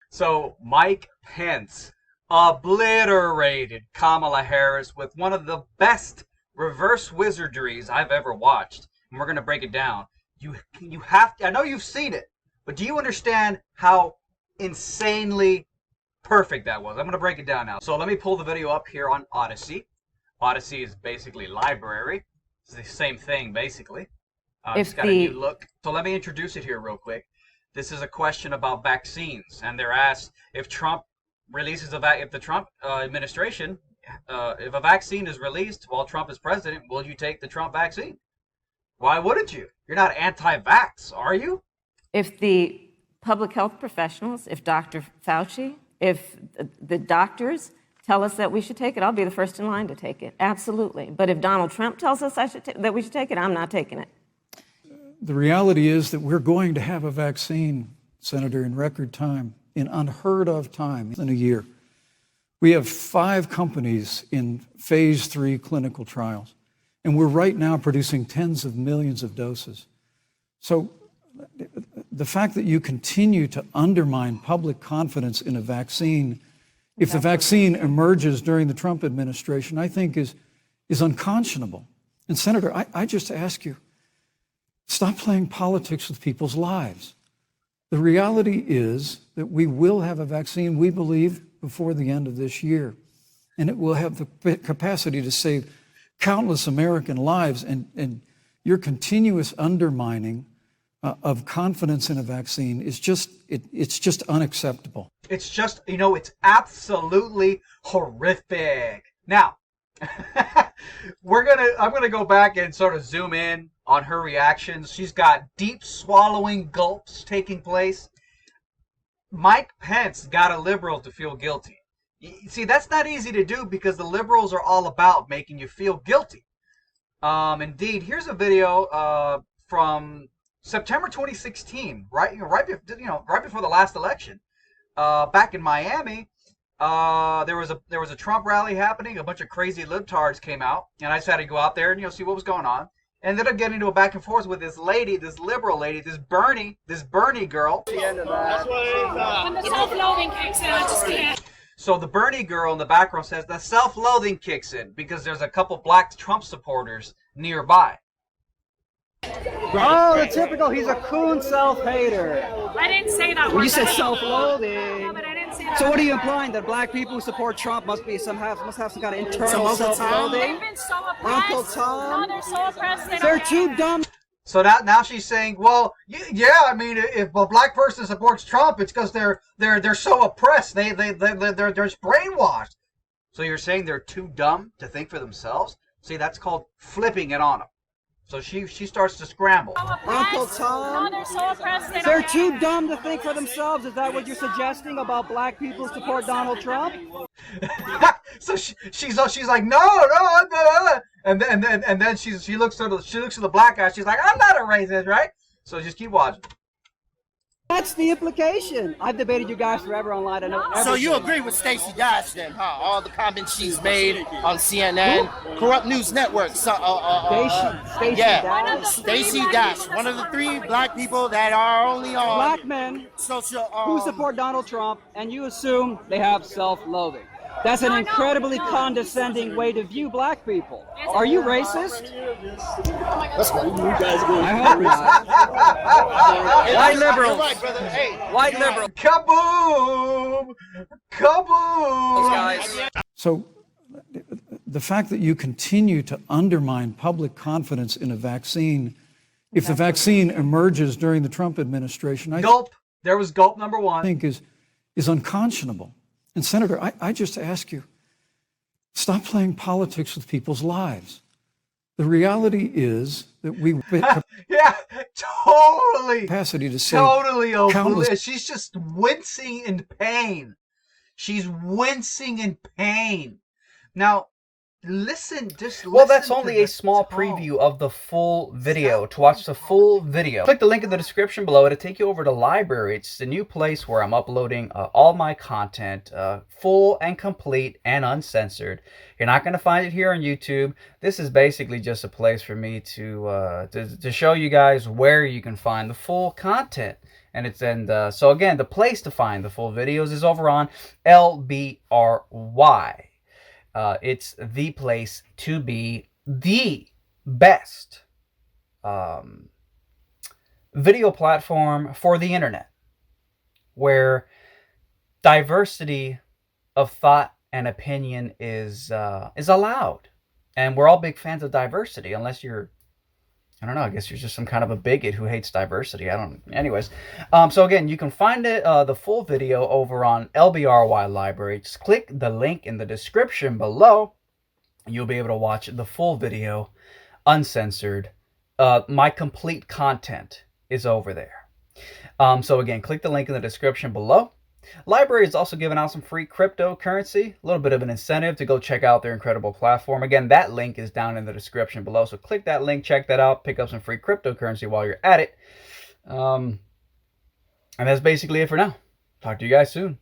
So Mike Pence obliterated Kamala Harris with one of the best reverse wizardries I've ever watched. And we're going to break it down. You have to, I know you've seen it, but do you understand how insanely perfect that was? I'm going to break it down now. So let me pull the video up here on Odyssey. Odyssey is basically library. It's the same thing basically. It's got a new look. So let me introduce it here real quick. This is a question about vaccines, and they're asked if Trump releases if the Trump administration, if a vaccine is released while Trump is president, will you take the Trump vaccine? Why wouldn't you? You're not anti-vax, are you? If the public health professionals, if Dr. Fauci, if the doctors tell us that we should take it, I'll be the first in line to take it. Absolutely. But if Donald Trump tells us that we should take it, I'm not taking it. The reality is that we're going to have a vaccine, Senator, in record time, in unheard of time, in a year. We have 5 companies in phase 3 clinical trials, and we're right now producing tens of millions of doses. So the fact that you continue to undermine public confidence in a vaccine, if the vaccine emerges during the Trump administration, I think is unconscionable. And Senator, I just ask you, stop playing politics with people's lives. The reality is that we will have a vaccine, we believe, before the end of this year. And it will have the capacity to save countless American lives. And your continuous undermining of confidence in a vaccine is just, it's just unacceptable. It's just, it's absolutely horrific. Now, I'm gonna go back and sort of zoom in on her reactions. She's got deep swallowing gulps taking place. Mike Pence got a liberal to feel guilty. See, that's not easy to do because the liberals are all about making you feel guilty. Indeed, here's a video from September 2016, right before the last election, back in Miami. There was a Trump rally happening. A bunch of crazy libtards came out, and I just had to go out there and see what was going on. And ended up getting into a back and forth with this lady, this liberal lady, this Bernie girl. When the self-loathing kicks in, I just can't. So the Bernie girl in the background says the self-loathing kicks in because there's a couple black Trump supporters nearby. Oh, the typical, he's a coon self-hater. I didn't say that. Well, you said self-loathing. No, but I didn't say that. So what are you implying? That black people who support Trump must have some kind of internal self-loathing? They've been so oppressed. Uncle Tom? No, they're so oppressed. They're too dumb. So now she's saying, well, yeah, I mean, if a black person supports Trump, it's because they're so oppressed. They're brainwashed. So you're saying they're too dumb to think for themselves? See, that's called flipping it on them. So she starts to scramble. Uncle Tom? No, they're so oppressed. They're too dumb to think for themselves. Is that what you're suggesting about black people who support Donald Trump? So she's like, no, and then she looks at the black guy. She's like, I'm not a racist, right? So just keep watching. That's the implication. I've debated you guys forever online. I know everything. So you agree with Stacey Dash then, huh? All the comments she's made on CNN, corrupt news network. So, Stacey Dash. Stacey Dash, one of the 3 black people that are only on Black men who support Donald Trump, and you assume they have self-loathing. That's an incredibly condescending way to view black people. Are you racist? I hope not. White liberals. Right, brother. Hey. White liberal. Kaboom! Kaboom! So the fact that you continue to undermine public confidence in a vaccine, if the vaccine emerges during the Trump administration, Gulp. There was gulp number 1. I think is unconscionable. And Senator, I just ask you, stop playing politics with people's lives. The reality is that we yeah, totally capacity to save countless. She's just wincing in pain. She's wincing in pain. Now, listen, well, that's only a small preview of the full video. To watch the full video, click the link in the description below. It'll take you over to Library. It's the new place where I'm uploading all my content, full and complete and uncensored. You're not going to find it here on YouTube. This is basically just a place for me to show you guys where you can find the full content. And so again, the place to find the full videos is over on LBRY. It's the place to be, the best video platform for the internet, where diversity of thought and opinion is allowed. And we're all big fans of diversity, unless you're, I don't know, I guess you're just some kind of a bigot who hates diversity. Anyways. So again, you can find it, the full video over on LBRY Library. Just click the link in the description below. You'll be able to watch the full video, uncensored. My complete content is over there. So again, click the link in the description below. Library is also giving out some free cryptocurrency, a little bit of an incentive to go check out their incredible platform. Again, that link is down in the description below. So click that link, check that out, pick up some free cryptocurrency while you're at it. And that's basically it for now. Talk to you guys soon.